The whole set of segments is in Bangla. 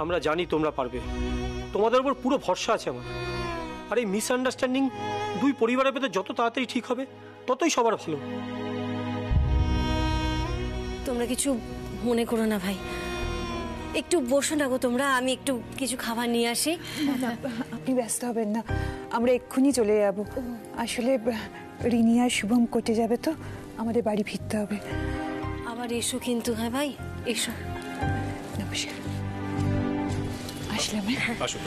আমরা জানি তোমরা পারবে, তোমাদের উপর পুরো ভরসা আছে আমার। আর এই মিসআন্ডারস্ট্যান্ডিং দুই পরিবারের ভেতরে যত তাড়াতাড়ি ঠিক হবে ততই সবার ভালো। তোমরা কিছু মনে করো না ভাই, একটু বসো না গো তোমরা, আমি একটু কিছু খাবার নিয়ে আসি। আপনি ব্যস্ত হবেন না, আমরা এক্ষুনি চলে যাব। আসলে রিনি আর শুভম কোর্টে যাবে, তো আমাদের বাড়ি ফিরতে হবে। আবার এসো কিন্তু। হ্যাঁ ভাই এসো। নমস্কার, আসলাম। আসুন।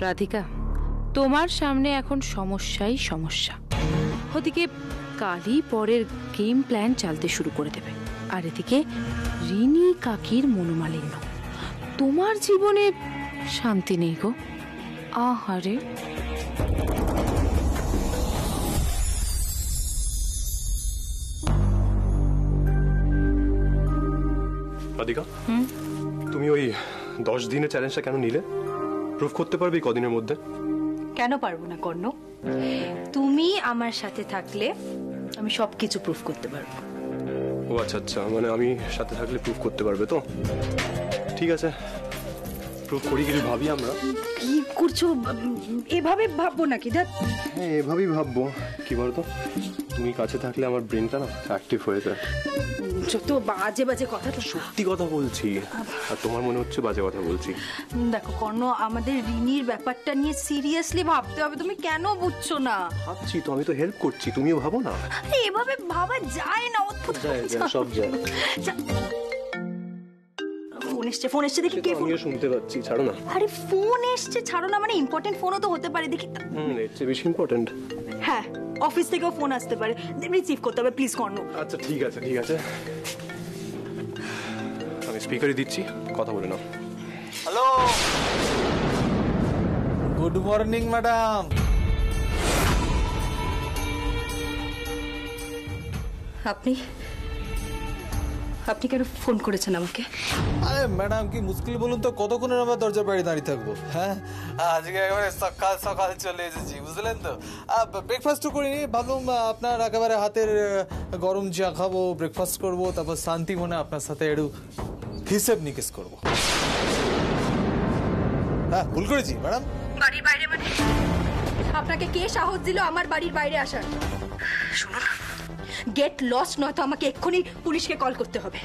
রাধিকা, তোমার সামনে এখন সমস্যাই সমস্যা। ওদিকে কালই পরের গেম প্ল্যান চালতে শুরু করে দেবে, আর এদিকে রিনি কাকির মনোমালিন্য। তোমার জীবনে শান্তি নেই গো। আহারে, রাধিকা, তুমি ওই 10 দিনের চ্যালেঞ্জটা কেন নিলে? প্রুফ করতে পারবে এই কদিনের মধ্যে? কেন পারবো না কর্ণ, তুমি আমার সাথে থাকলে আমি সবকিছু প্রুফ করতে পারবো। ও আচ্ছা আচ্ছা, মানে আমি সাথে থাকলে প্রুফ করতে পারবে তো? ঠিক আছে, প্রুফ করি কিছু ভাবি আমরা। কি করছো? এভাবে ভাববো নাকি? হ্যাঁ, এভাবেই ভাববো। কি বলতো, তুমি কাছে থাকলে আমার ব্রেনটা না অ্যাক্টিভ হয়ে যায়। যত বাজে বাজে কথা। তো সত্যি কথা বলছি, আর তোমার মনে হচ্ছে বাজে কথা বলছি। দেখো কর্ণ, আমাদের রিনির ব্যাপারটা নিয়ে সিরিয়াসলি ভাবতে হবে, তুমি কেন বুঝছো না? ভাবছি তো, আমি তো হেল্প করছি, তুমিও ভাবো না। এভাবে ভাবা যায় না, অদ্ভুত সব যায়। ফোন এসছে দেখি। কে ফোন? আমিও শুনতে পাচ্ছি, ছাড়ো না। আরে ফোন এসছে, ছাড়ো না। মানে ইম্পর্টেন্ট ফোনও তো হতে পারে, দেখি। এর চেয়ে বেশি ইম্পর্টেন্ট। হ্যাঁ, অফিস থেকেও ফোন আসতে পারে, রিসিভ করতে হবে প্লিজ কর্ণ। আচ্ছা ঠিক আছে ঠিক আছে, আমি স্পিকারে দিচ্ছি, কথা বলে নাও। Hello, good morning madam. আপনি কেন ফোন করেছেন আমাকে? আরে ম্যাডাম, কি মুশকিল বলুন তো, কতক্ষণের আমার দরজার বাইরে দাঁড়িয়ে থাকবো? হ্যাঁ, আজকে একেবারে সকাল সকাল চলে এসেছি, বুঝলেন তো। ব্রেকফাস্টও করিনি, ভাবলাম আপনার একেবারে হাতের গরম চা খাবো, ব্রেকফাস্ট করবো, তারপর শান্তি মনে আপনার সাথে একটু হিসেব নিকেশ করবো। হ্যাঁ, ভুল করেছি ম্যাডাম। বাড়ির বাইরে মানে? আপনাকে কে সাহস দিল আমার বাড়ির বাইরে আসার? শুনুন, গেট লস্ট, নয়তো আমাকে এক্ষুনি পুলিশকে কল করতে হবে।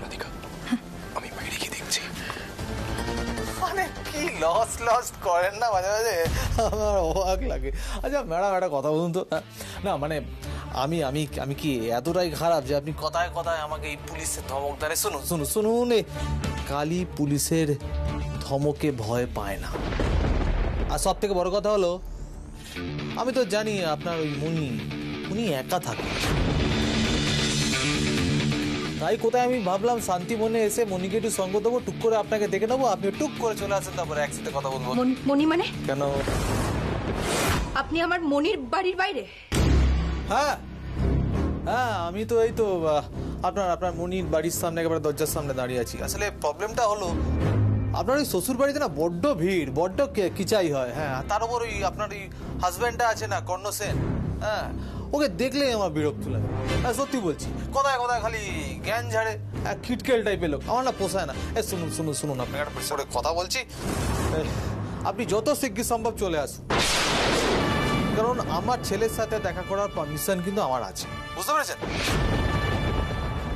রাধিকা, আমি বাইরে গিয়ে দেখছি। মানে কি লস করেন না মাঝে মাঝে, আমার অবাক লাগে। আচ্ছা ম্যাডাম, একটা কথা বলুন তো। না মানে আমি আমি আমি কি এতটাই খারাপ যে আপনি কথায় কথায় আমাকে এই পুলিশের ধমক দেন? শুনুন, কালী পুলিশের ধমকে ভয় পায় না। আর সব থেকে বড় কথা হলো, আমি তো জানি আপনার ওই উনি একা থাকেন, তাই কোথায় আমি ভাবলাম শান্তি মনে এসে মনিকে একটু সঙ্গ দেবো, টুক করে আপনাকে দেখে নেবো, আপনি টুক করে চলে আসেন, তারপরে একসাথে কথা বলবো। মনি মানে? কেন? আপনি আমার মনির বাড়ির বাইরে? হ্যাঁ, আমি তো এই তো আপনার মনির বাড়ির সামনে, একেবারে দরজার সামনে দাঁড়িয়ে আছি। আসলে প্রবলেমটা হলো, আপনার ওই শ্বশুর বাড়িতে না বড্ড ভিড়, বড্ড কিচাই হয়। হ্যাঁ, তার উপর ওই আপনার ওই হাজব্যান্ডটা আছে না, কর্ণ সেন, হ্যাঁ, ওকে দেখলেই আমার বিরক্ত লাগে। হ্যাঁ, সত্যি বলছি, কথায় কথায় খালি জ্ঞান ঝাড়ে, খিটকেল টাইপের লোক, আমার না পোষায় না। শুনুন আপনাকে একটা পরিষ্কার কথা বলছি, আপনি যত শিগগির সম্ভব চলে আসুন, কারণ আমার ছেলের সাথে দেখা করার পারমিশন কিন্তু আমার আছে, বুঝতে পেরেছেন?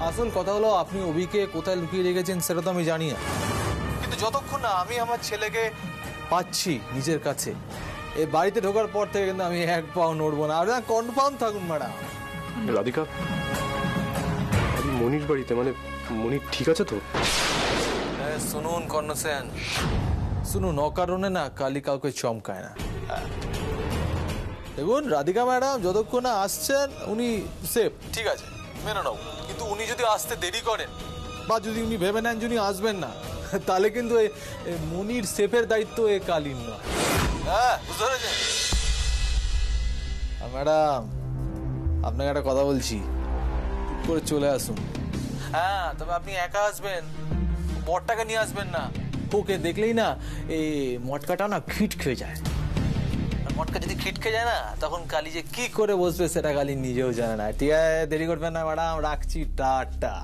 আসল কথা হলো, আপনি অভিকে কোথায় লুকিয়ে রেখেছেন সেটা তো আমি জানি না, কিন্তু যতক্ষণ না আমি আমার ছেলেকে পাচ্ছি নিজের কাছে, এই বাড়িতে ঢোকার পর থেকে কিন্তু আমি এক পাও নড়বো না। আপনারা কনফার্ম থাকুন ম্যাডাম। রাধিকা, আমি মনির বাড়িতে, মানে মনি ঠিক আছে তো? শুনুন কর্ণ সেন, শুনুন, অকারণে না কালী কাউকে চমকায় না। দেখুন রাধিকা ম্যাডাম যতক্ষণ না আসছেন উনি সেফ, ঠিক আছে, মেনে নাও, কিন্তু উনি যদি আসতে দেরি করেন বা যদি উনি ভেবে নেন যিনি আসবেন না, তাহলে কিন্তু মনির সেফের দায়িত্ব এ কালীন নয়। হ্যাঁ, বুঝতে পেরেছেন? ম্যাডাম, আপনাকে একটা কথা বলছি, করে চলে আসুন। হ্যাঁ, তবে আপনি একা আসবেন, বরটাকে নিয়ে আসবেন না। ওকে দেখলেই না এই মটকাটা না খিট খেয়ে যায়। আর মটকা যদি খিট খেয়ে যায় না, তখন কালী যে কি করে বসবে সেটা কালী নিজেও জানে না। ঠিক আছে, দেরি করবেন না ম্যাডাম, রাখছি, টাটা।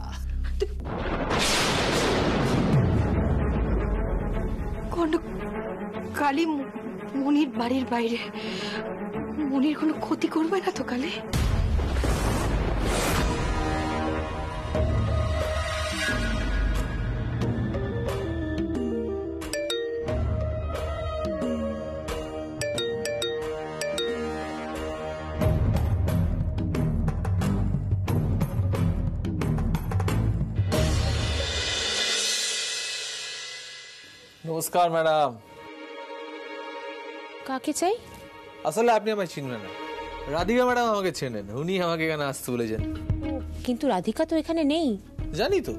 কালী মনির বাড়ির বাইরে, মনির কোনো ক্ষতি করবে না তো কালী? নমস্কার ম্যাডাম। কাকে চাই? আসলে আপনি আমায় চিনবেন না, রাধিকা ম্যাডাম আমাকে চেনেন, উনি আমাকে এখানে আসতে বলেছেন। কিন্তু রাধিকা তো এখানে নেই। জানি তো,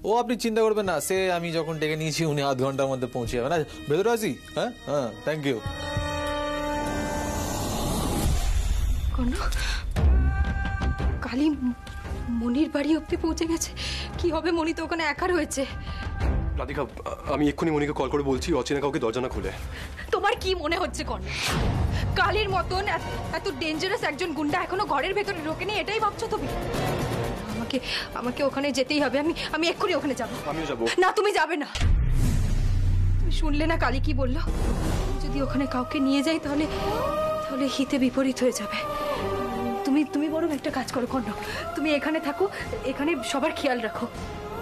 ও আপনি চিন্তা করবেন না, সে আমি যখন ডেকে নিয়েছি উনি আধ ঘন্টার মধ্যে পৌঁছে যাবেন। ভেতরে আসি? হ্যাঁ হ্যাঁ, থ্যাংক ইউ। কালী মনির বাড়ি অব্দি পৌঁছে গেছে। কি হবে? মনি তো ওখানে একা রয়েছে। রাধিকা, আমি এক্ষুনি মনিকে কল করে বলছি অচেনা কাউকে দরজা না খুলে। তোমার কি মনে হচ্ছে কর্ণ, কালীর মতন এত ডেঞ্জারাস একজন গুন্ডা এখনো ঘরের ভেতরে ঢোকেনি, এটাই ভাবছো তুমি? আমাকে ওখানে যেতেই হবে। আমি এক্ষুনি ওখানে যাবো। আমিও যাবো। না, তুমি যাবে না। তুমি শুনলে না কালী কি বললো? যদি ওখানে কাউকে নিয়ে যাই তাহলে হিতে বিপরীত হয়ে যাবে। তুমি বরং একটা কাজ করো কর্ণ, তুমি এখানে থাকো, এখানে সবার খেয়াল রাখো।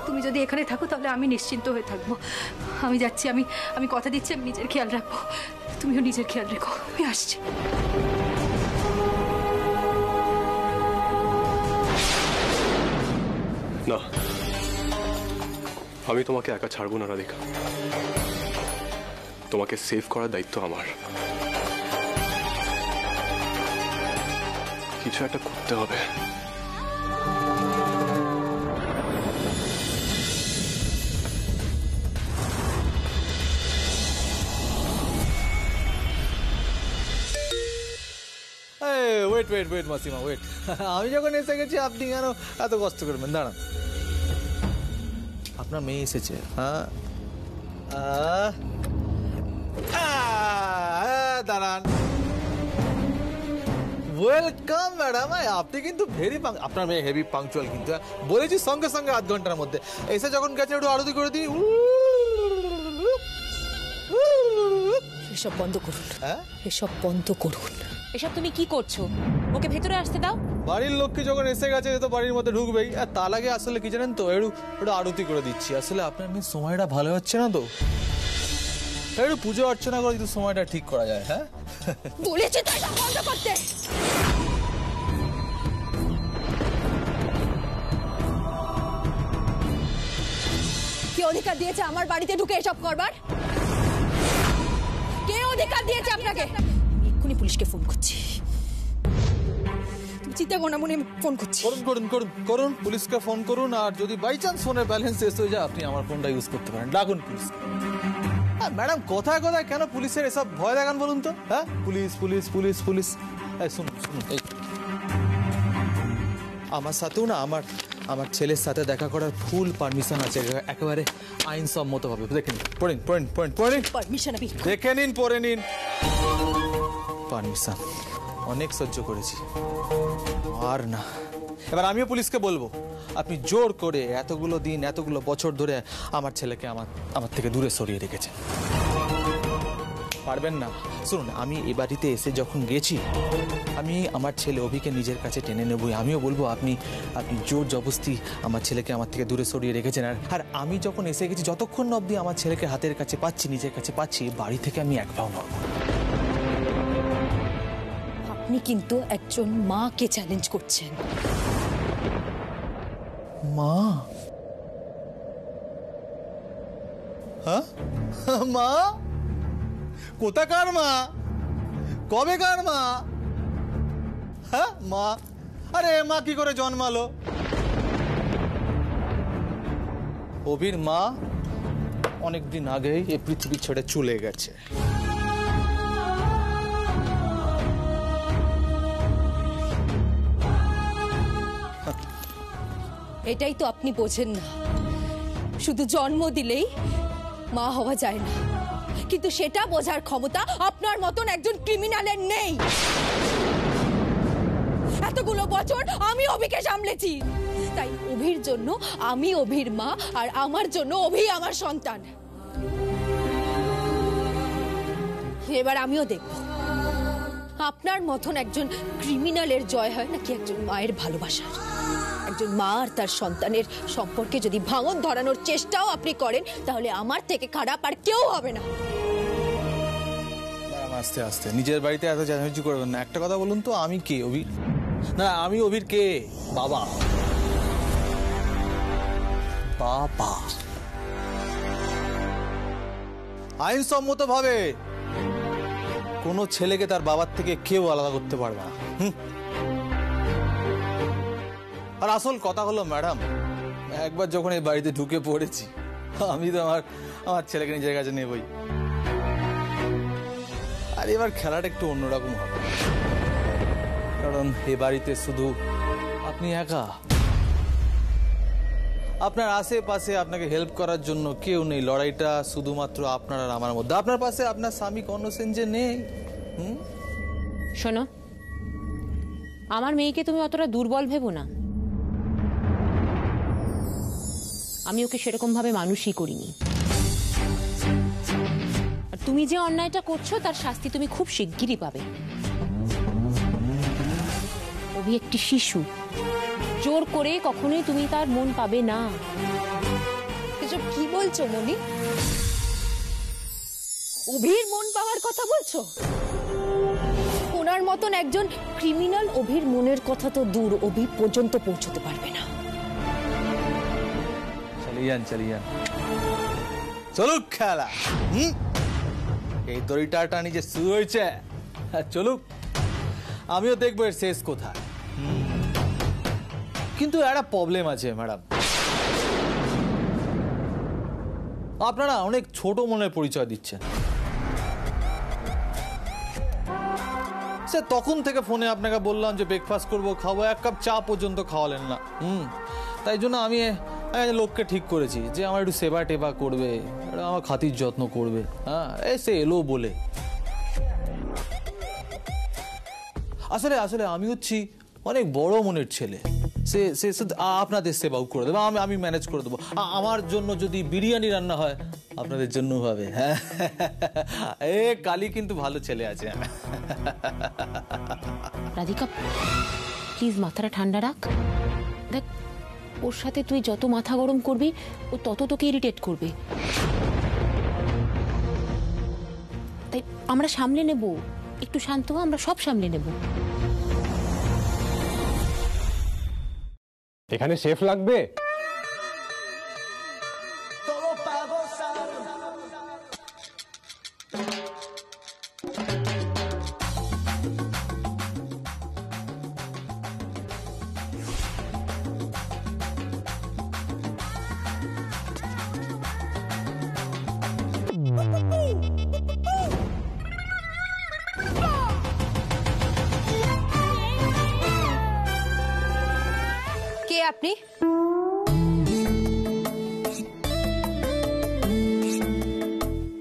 তুমি যদি এখানে থাকো তাহলে আমি নিশ্চিন্ত হয়ে থাকবো। আমি যাচ্ছি, আমি কথা দিচ্ছি, আমি নিজের খেয়াল রাখবো। তুমিও নিজের খেয়াল রেখো। আমি আসছি। না, আমি তোমাকে একা ছাড়বো না রাধিকা। তোমাকে সেভ করার দায়িত্ব আমার। কিছু একটা করতে হবে। ওয়েট মাসিমা, ওয়েট। আমি যখন এসে গেছি আপনি কেন এত কষ্ট করবেন? দাঁড়ান, আপনার মেয়ে এসেছে। হ্যাঁ, দাঁড়ান। Welcome madam. আপনি কিন্তু আপনার মেয়ে হেভি পাংচুয়াল, কিন্তু বলেছি সঙ্গে সঙ্গে আধ ঘন্টার মধ্যে এসে যখন গেছে একটু আরতি করে দিই। এসব বন্ধ করুন। হ্যাঁ, এসব বন্ধ করুন। এসব তুমি কি করছো? ওকে ভেতরে আসতে দাও। বাড়ির লোককে যখন এসে গেছে তো বাড়ির মধ্যে ঢুকবেই। আর তার আগে আসলে কি জানেন তো, একটু আরতি করে দিচ্ছি। আসলে আপনার মেয়ে সময়টা ভালো হচ্ছে না তো, একটু পুজো অর্চনা করে যদি সময়টা ঠিক করা যায়। হ্যাঁ, বলেছি তো এটা বন্ধ করতে। কে অধিকার দিয়েছে আমার বাড়িতে ঢুকে এসব করবার? কে অধিকার দিয়েছে আপনাকে? এক্ষুনি পুলিশকে ফোন করছি। তুমি চিন্তা করো না, মনে ফোন করছি। করুন, পুলিশকে ফোন করুন। আর যদি বাই চান্স ফোনের ব্যালেন্স শেষ হয়ে যায়, আপনি আমার ফোনটা ইউজ করতে পারেন। ডাকুন পুলিশ। ম্যাডাম, কথায় কথায় কেন পুলিশের এসব ভয় দেখান বলুন তো? হ্যাঁ, পুলিশ পুলিশ পুলিশ পুলিশ। শুনুন, এই আমার সাথেও না আমার ছেলের সাথে দেখা করার ফুল পারমিশন আছে, একেবারে আইনসম্মত ভাবে। দেখে নিন, পড়েন। পারমিশন আমি দেখে নিন, পড়ে নিন। পারমিশন অনেক সহ্য করেছি, আর না। এবার আমিও পুলিশকে বলবো, আপনি জোর করে এতগুলো দিন, এতগুলো বছর ধরে আমার ছেলেকে আমার থেকে দূরে সরিয়ে রেখেছেন। পারবেন না। শুনুন, আমি এ বাড়িতে এসে যখন গেছি, আমি আমার ছেলে অভিকে নিজের কাছে টেনে নেবই। আমিও বলবো আপনি জোর জবরদস্তি আমার ছেলেকে আমার থেকে দূরে সরিয়ে রেখেছেন। আর আমি যখন এসে গেছি, যতক্ষণ না অবধি আমার ছেলেকে হাতের কাছে পাচ্ছি, নিজের কাছে পাচ্ছি, বাড়ি থেকে আমি এক পাও নড়ব। আপনি কিন্তু একজন মাকে চ্যালেঞ্জ করছেন। মা? হ্যাঁ, মা? কোথাকার মা? কবেকার মা? হ্যাঁ, মা? আরে মা কি করে জন্মালো? অভির মা অনেকদিন আগেই এই পৃথিবী ছেড়ে চলে গেছে। এটাই তো আপনি বোঝেন না। শুধু জন্ম দিলেই মা হওয়া যায় না, কিন্তু সেটা বোঝার ক্ষমতা আপনার মতন একজন ক্রিমিনালের নেই। এতগুলো বছর আমি অভিকে সামলেছি, তাই অভির জন্য আমি অভির মা, আর আমার জন্য অভি আমার সন্তান। এবার আমিও দেখব আপনার মতন একজন ক্রিমিনালের জয় হয় নাকি একজন মায়ের ভালোবাসার। একজন মা আর তার সন্তানের সম্পর্কে যদি ভাঙন ধরানোর চেষ্টাও আপনি করেন, তাহলে আমার থেকে খারাপ আর কেউ হবে না। আস্তে আস্তে, নিজের বাড়িতে এত চেঁচামেচি করবেন না। একটা কথা বলুন তো, আমি কে অভির? না, আমি অভির কে? বাবা। বাবা আইনসম্মত ভাবে কোনো ছেলেকে তার বাবার থেকে কেউ আলাদা করতে পারবে না। আর আসল কথা হলো ম্যাডাম, একবার যখন এই বাড়িতে ঢুকে পড়েছি, আমি তো আমার ছেলেকে নিজের কাছে নেবই। আর এবার খেলাটা একটু অন্যরকম হবে, কারণ এই বাড়িতে শুধু আপনি একা। আপনার আশেপাশে আপনাকে হেল্প করার জন্য কেউ নেই। লড়াইটা শুধুমাত্র আপনার আর আমার মধ্যে। আপনার পাশে আপনার স্বামী কর্ণসেন যে নেই। শোনো, আমার মেয়েকে তুমি অতটা দুর্বল ভেবো না। আমি ওকে সেরকম ভাবে মানুষই করিনি। আর তুমি যে অন্যায়টা করছো তার শাস্তি তুমি খুব শিগগিরই পাবে। অভি একটি শিশু, জোর করে কখনোই তুমি তার মন পাবে না। এসব কি বলছো মনি? অভির মন পাওয়ার কথা বলছো? ওনার মতন একজন ক্রিমিনাল অভির মনের কথা তো দূর, অভি পর্যন্ত পৌঁছতে পারবে না। চালিয়ে চলুক খেলা। এই দড়িটা টানি যে শুরু হয়েছে, চলুক, আমিও দেখবো এর শেষ কোথায়। কিন্তু একটা প্রবলেম আছে ম্যাডাম, আপনারা অনেক ছোট মনের পরিচয় দিচ্ছেন। স্যার, তখন থেকে ফোনে আপনাকে বললাম যে ব্রেকফাস্ট করবো, খাবো, 1 কাপ চা পর্যন্ত খাওয়ালেন না। তাই জন্য আমি লোককে ঠিক করেছি যে আমার একটু সেবা টেবা করবে, আমার খাতির যত্ন করবে। হ্যাঁ, সে এলো বলে। আসলে আমি হচ্ছি অনেক বড় মনের ছেলে। সে আপনাদের সেবাও করে দেবো, আমি ম্যানেজ করে দেবো। আমার জন্য যদি বিরিয়ানি রান্না হয়, আপনাদের জন্য হবে। হ্যাঁ, কালি কিন্তু ভালো ছেলে আছে। রাধিকা, প্লিজ মাথাটা ঠান্ডা রাখ। দেখ, ওর সাথে তুই যত মাথা গরম করবি ও তত তোকে ইরিটেট করবে। তাই আমরা সামলে নেব, একটু শান্ত হ, আমরা সব সামলে নেব। এখানে শেফ লাগবে? কে আপনি?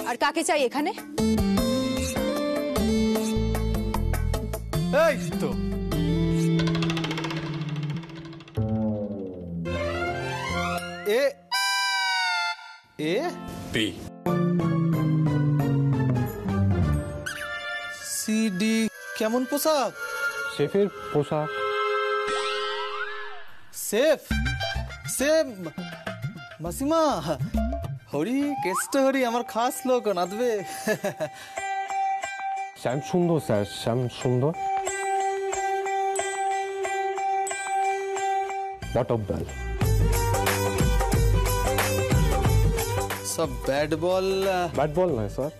আর কাকে চাই এখানে? এই তো পি সিডি। কেমন পোশাক? শেফের পোশাক। সেফ মাসিমা, হরি কেষ্ট হরি, আমার খাস লোক নাচবে। শ্যাম সুন্দর sir, Shyam Sundar. Bottom bell. সব ব্যাট বল। ব্যাট বল নয় sir,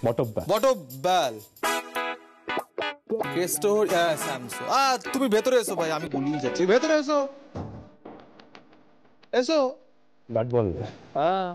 bottom bell. Bottom bell. Keshto Hari, স্যামসো। তুমি ভেতরে এসো ভাই, আমি বলিয়ে যাচ্ছি। ভেতরে এসো, এসো। Bat ball. হ্যাঁ,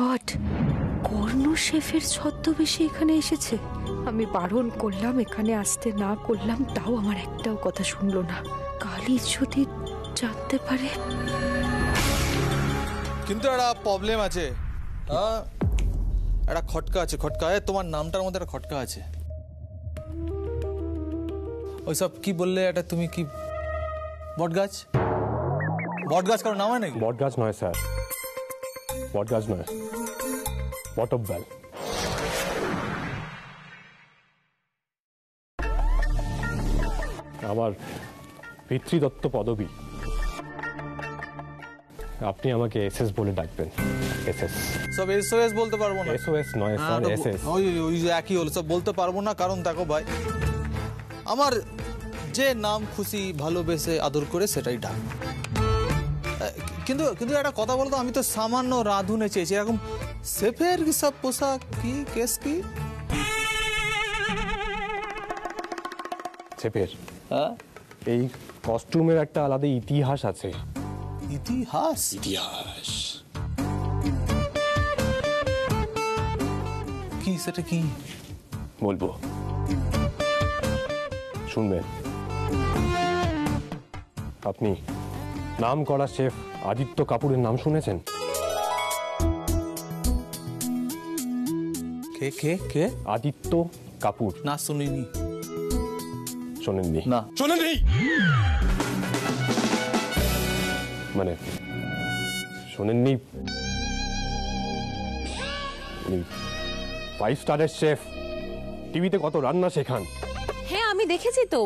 গড, কর্ণ শেফের ছদ্মবেশে এখানে এসেছে। আমি বারণ করলাম, এখানে আসতে না করলাম, তাও আমার একটাও কথা শুনলো না। কালী যদি জানতে পারে। কিন্তু একটা প্রবলেম আছে, একটা খটকা আছে। খটকা, তোমার নামটার মধ্যে একটা খটকা আছে। ওইসব কি বললে এটা তুমি? কি বটগাছ? বটগাছ কারো নাম হয় নাকি? বটগাছ নয় স্যার, বটগাছ নয়, বটবেল। আমার পিতৃদত্ত পদবী। আপনি আমাকে এসএস বলে ডাকবেন। এসএস। সব এসওএস বলতে পারবো না। এসওএস নয় স্যার, এসএস। ওই যে একই হলো, সব বলতে পারবো না। কারণ দেখো ভাই, আমার যে নাম খুশি ভালোবেসে আদর করে সেটাই ডাক। কিন্তু কিন্তু একটা কথা বলতো, আমি তো সামান্য রাঁধুনে চেয়েছি, এরকম শেফের সব পোশাক কি, কেস কি? শেফের এই কস্টিউমের একটা আলাদা ইতিহাস আছে। ইতিহাস? ইতিহাস কি সেটা কি? বলবো, শুনবেন। আপনি নাম করা শেফ আদিত্য কাপুরের নাম শুনেছেন? কে কে কে? আদিত্য কাপুর। না, শুনিনি। শোনেননি? না, শোনেননি মানে শোনেননি? 5 স্টারের শেফ, টিভিতে কত রান্না শেখান। হ্যাঁ আমি দেখেছি তো,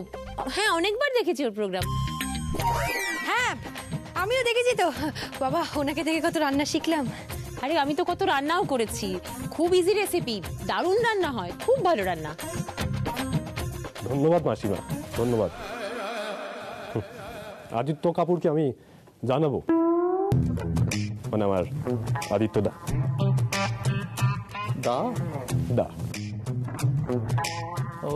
হ্যাঁ অনেকবার দেখেছি ওর প্রোগ্রাম। হ্যাঁ আমিও দেখেছি তো বাবা, ওনাকে দেখে কত রান্না শিখলাম। আরে আমি তো কত রান্নাও করেছি, খুব ইজি রেসিপি, দারুণ রান্না হয়, খুব ভালো রান্না। ধন্যবাদ মাসিমা, ধন্যবাদ। আদিত্য কাপুরকে আমি জানাবো, মানে আমার আদিত্য দা। দা দা ও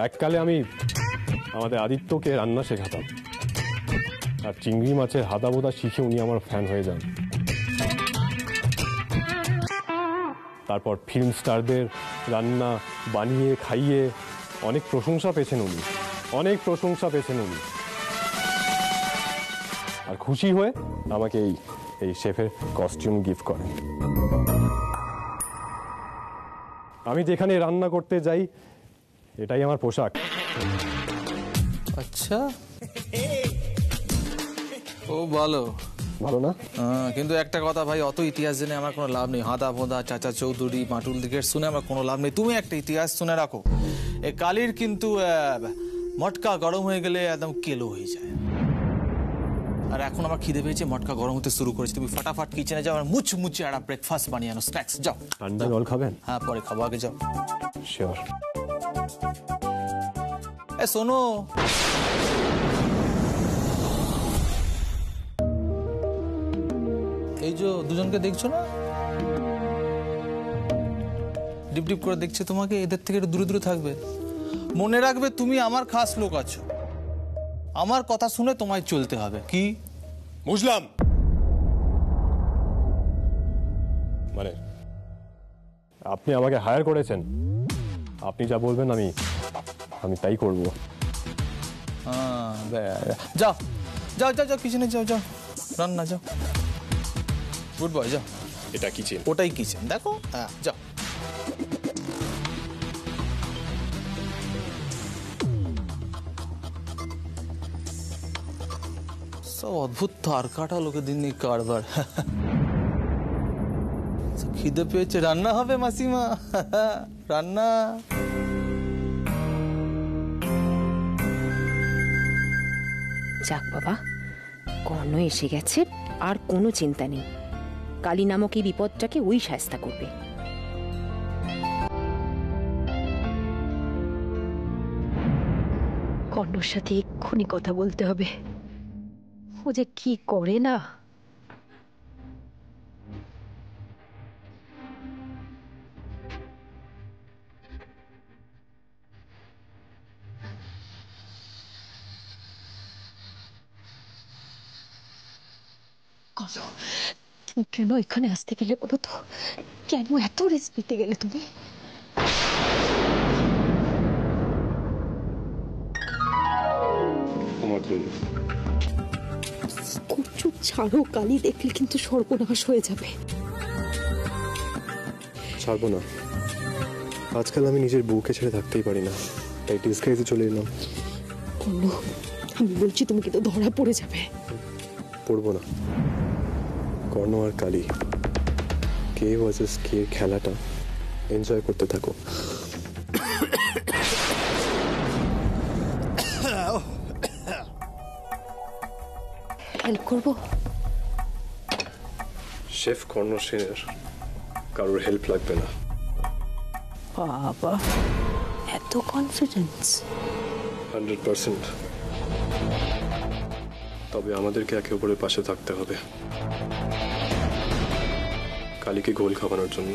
এককালে আমি আমাদের আদিত্যকে রান্না শেখাতাম, আর চিংড়ি মাছের হাদা বোদা শিখে উনি আমার ফ্যান হয়ে যান। তারপর ফিল্ম স্টারদের রান্না বানিয়ে খাইয়ে অনেক প্রশংসা পেয়েছেন উনি, অনেক প্রশংসা পেয়েছেন উনি। আর খুশি হয়ে আমাকে এই শেফের কস্টিউম গিফট করেন। আমি যেখানে রান্না করতে যাই এটাই আমার পোশাক। আচ্ছা, ও ভালো ভালো না? কিন্তু একটা কথা ভাই, অত ইতিহাস জেনে আমার কোনো লাভ নেই। হাদা ভোদা, চাচা চৌধুরী, মাটুল দিকের শুনে আমার কোনো লাভ নেই। তুমি একটা ইতিহাস শুনে রাখো, এই কালির কিন্তু মটকা গরম হয়ে গেলে একদম কেলো হয়ে যায়। আর এখন আমার খিদে পেয়েছে, মটকা গরম হতে শুরু করেছে। তুমি ফাটাফাট কিচেনে যাও আর মুচমুচে একটা ব্রেকফাস্ট বানিয়ে আনো, স্ন্যাক্স। যাও। ঠান্ডা জল খাবেন? হ্যাঁ পরে খাবো, আগে যাও। শিওর। এ শোনো, এই যে দুজনকে দেখছো না, ডিপ ডিপ করে দেখছে তোমাকে, এদের থেকে একটু দূরে দূরে থাকবে। মনে রাখবে তুমি আমার খাস লোক আছো, আমার কথা শুনে তোমায় চলতে হবে। কি বুঝলাম, মানে আপনি আমাকে হায়ার করেছেন, আপনি যা বলবেন আমি তাই করব। যাও যাও যাও যাও, কিচেনে যাও, যাও রান্না, যাও। গুড বয়, যাও। এটা কিচেন? ওটাই কিচেন, দেখো। হ্যাঁ যাও। সব অদ্ভুত তার কাটা লোকের দিন কারবার। খিদে পেয়েছে, রান্না হবে মাসিমা, রান্না। যাক বাবা, কর্ণ এসে গেছে, আর কোনো চিন্তা নেই। কালী নামক এই বিপদটাকে ওই শায়েস্তা করবে। কর্ণর সাথে এক্ষুনি কথা বলতে হবে, ও যে কি করে না। তুমি কেন এখানে আসতে গেলে বলো তো? কেন এত রিস্ক নিতে গেলে তুমি? করছো ছাড়ো, কালি দেখলে কিন্তু সর্বনাশ হয়ে যাবে। ছাড়বো না। আজকাল আমি নিজের বউকে ছেড়ে থাকতেই পারি না, তাই ডিসগাইজে চলে এলাম। কর্ণ, আমি বলছি তুমি কিন্তু ধরা পড়ে যাবে। পড়বো না। কর্ণ আর কালী, কে ভার্সেস কে খেলাটা এনজয় করতে থাকো। হেল্প করবো? শেফ কর্ণ সেনের কারোর হেল্প লাগবে না। বাবা, এত কনফিডেন্স? 100%। তবে আমাদেরকে একে অপরের পাশে থাকতে হবে, কালীকে গোল খাওয়ানোর জন্য।